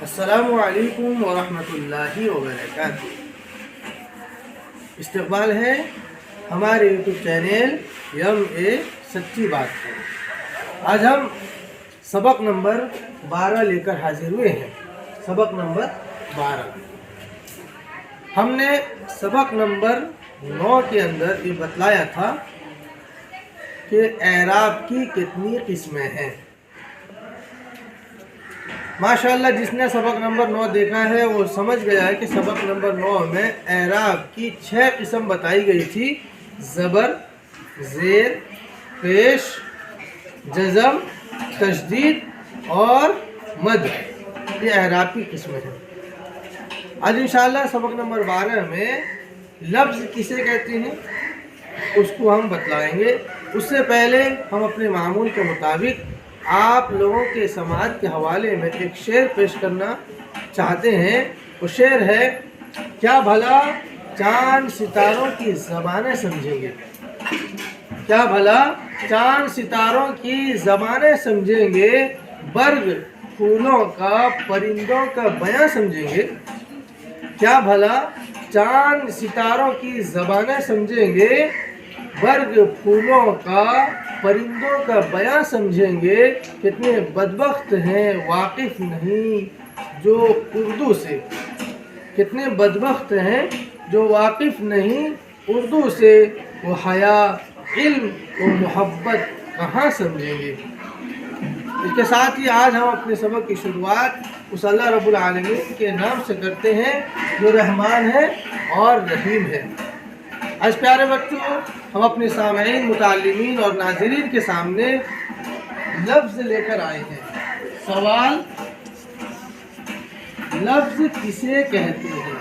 السلام علیکم ورحمۃ اللہ وبرکاتہ۔ استقبال ہے ہمارے یوٹیوب چینل سچی بات کا۔ آج ہم سبق نمبر 12 لے کر حاضر ہوئے ہیں۔ سبق نمبر 12 ہم نے سبق نمبر 9 کے اندر یہ بتلایا تھا کہ اعراب کی کتنی قسمیں ہیں۔ ماشاءاللہ جس نے سبق نمبر 9 دیکھا ہے وہ سمجھ گیا ہے کہ سبق نمبر 9 میں اعراب کی 6 قسم بتائی گئی تھی: زبر، زیر، پیش، جزم، تشدید اور مد۔ یہ اعراب کی قسمیں ہیں۔ آج انشاءاللہ سبق نمبر 12 میں لفظ کسے کہتے ہیں اس کو ہم بتلائیں گے۔ اس سے پہلے ہم اپنے معمول کے مطابق آپ لوگوں کے سماعت کے حوالے میں ایک شعر پیش کرنا چاہتے ہیں۔ وہ شعر ہے: کیا بھلا چاند ستاروں کی زبانیں سمجھیں گے، کیا بھلا چاند ستاروں کی زبانیں سمجھیں گے، برگ پھولوں کا پرندوں کا بیاں سمجھیں گے۔ کیا بھلا چاند ستاروں کی زبانیں سمجھیں گے، برگ پھولوں کا پرندوں کا بیاں سمجھیں گے۔ کتنے بدبخت ہیں واقف نہیں جو اردو سے، کتنے بدبخت ہیں جو واقف نہیں اردو سے، وہ حیا، علم و محبت کہاں سمجھیں گے۔ اس کے ساتھ ہی آج ہم اپنے سبق کی شروعات اس اللہ رب العالمین کے نام سے کرتے ہیں جو رحمان ہے اور رحیم ہے۔ آج پیارے بچوں ہم اپنے سامعین، متعلمین اور ناظرین کے سامنے لفظ لے کر آئے ہیں۔ سوال: لفظ کسے کہتے ہیں؟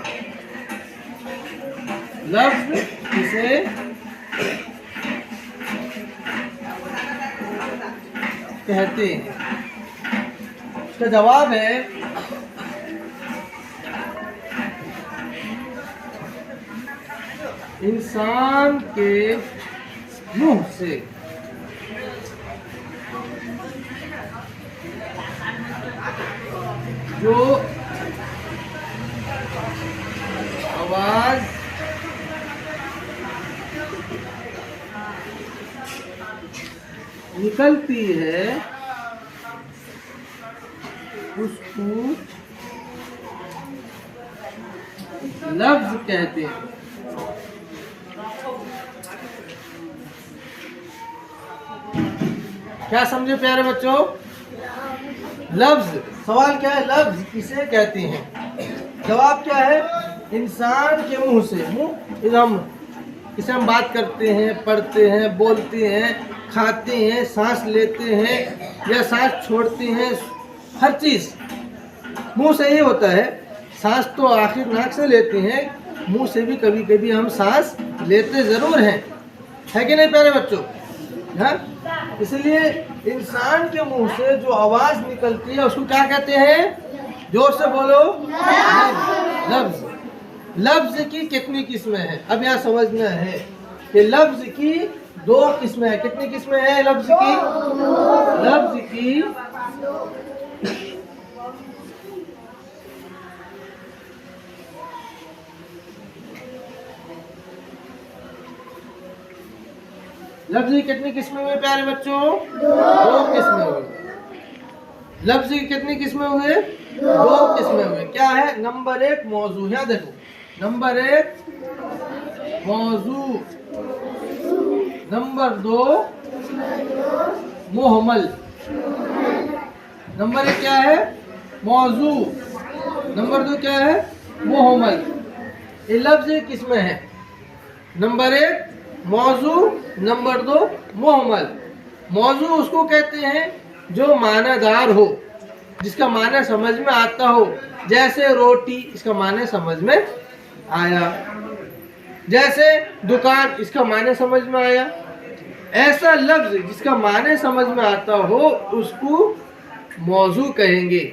لفظ کسے کہتے ہیں؟ اس کا جواب ہے انسان کے منہ سے جو آواز نکلتی ہے اس کو لفظ کہتے ہیں۔ کیا سمجھے پیارے بچوں؟ لفظ، سوال کیا ہے؟ لفظ کسے کہتے ہیں؟ جواب کیا ہے؟ انسان کے منہ سے۔ منہ اسے ہم بات کرتے ہیں، پڑھتے ہیں، بولتے ہیں، کھاتے ہیں، سانس لیتے ہیں یا سانس چھوڑتے ہیں، ہر چیز منہ سے ہی ہوتا ہے۔ سانس تو آخر ناک سے لیتے ہیں، منہ سے بھی کبھی کبھی ہم سانس لیتے ضرور ہیں، ہے کہ نہیں پیارے بچوں؟ ہاں، اس لیے انسان کے منہ سے جو آواز نکلتی ہے اس کو کیا کہتے ہیں؟ زور سے بولو۔ لفظ۔ لفظ کی کتنی قسمیں ہیں؟ اب یہاں سمجھنا ہے کہ لفظ کی 2 قسمیں ہیں۔ کتنی قسمیں ہیں لفظ کی؟ لفظ کی لفظ کی کتنی قسمیں ہوئے پیارے بچوں؟ 2 قسمیں ہوئے۔ لفظ کی کتنی قسمیں ہوئے؟ 2 قسمیں ہوئے۔ کیا ہے؟ نمبر 1 موضوع ہے۔ دیکھو، نمبر 1 موضوع، نمبر 2 محمل۔ نمبر 1 کیا ہے؟ موضوع، نمبر 2 کیا ہے؟ محمل۔ یہ لفظ کی قسمیں ہیں۔ نمبر 1 موضوع، نمبر 2 محمل۔ موضوع اس کو کہتے ہیں جو معنی دار ہو، جس کا معنی سمجھ میں آتا ہو، جیسے روٹی، اس کا معنی سمجھ میں آیا، جیسے دکان، اس کا معنی سمجھ میں آیا۔ ایسا لفظ جس کا معنی سمجھ میں آتا ہو اس کو موضوع کہیں گے۔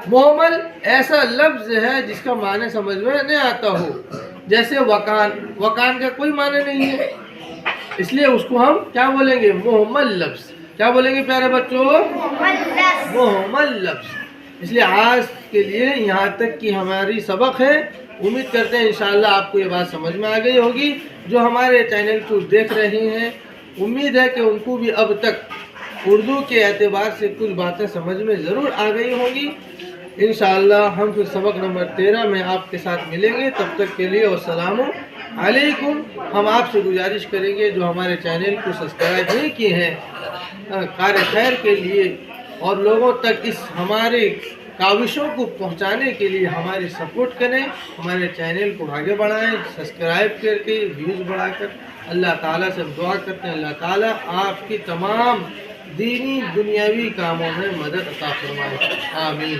محمل ایسا لفظ ہے جس کا معنی سمجھ میں نہیں آتا ہو، جیسے وکان۔ وکان کا کوئی معنی نہیں ہے، اس لیے اس کو ہم کیا بولیں گے؟ محمل لفظ۔ کیا بولیں گے پیارے بچوں؟ محمل لفظ۔ اس لیے آج کے لیے یہاں تک کی ہماری سبق ہے. امید کرتے ہیں انشاءاللہ آپ کو یہ بات سمجھ میں آ گئی ہوگی. جو ہمارے چینل کو دیکھ رہے ہیں امید ہے کہ ان کو بھی اب تک اردو کے اعتبار سے کچھ باتیں سمجھ میں ضرور آ گئی ہوں گی. انشاءاللہ ہم پھر سبق نمبر 13 میں آپ کے ساتھ ملیں گے. تب تک کے لیے والسلام علیکم. ہم آپ سے گزارش کریں گے جو ہمارے چینل کو سبسکرائب نہیں کیے ہیں کار خیر کے لیے اور لوگوں تک اس ہمارے کاوشوں کو پہنچانے کے لیے ہماری سپورٹ کریں. ہمارے چینل کو آگے بڑھائیں سبسکرائب کر کے ویوز بڑھا کر. اللہ تعالیٰ سے دعا کرتے ہیں اللہ تعالیٰ آپ کی تمام دینی دنیاوی کاموں میں مدد عطا فرمائے. آمین.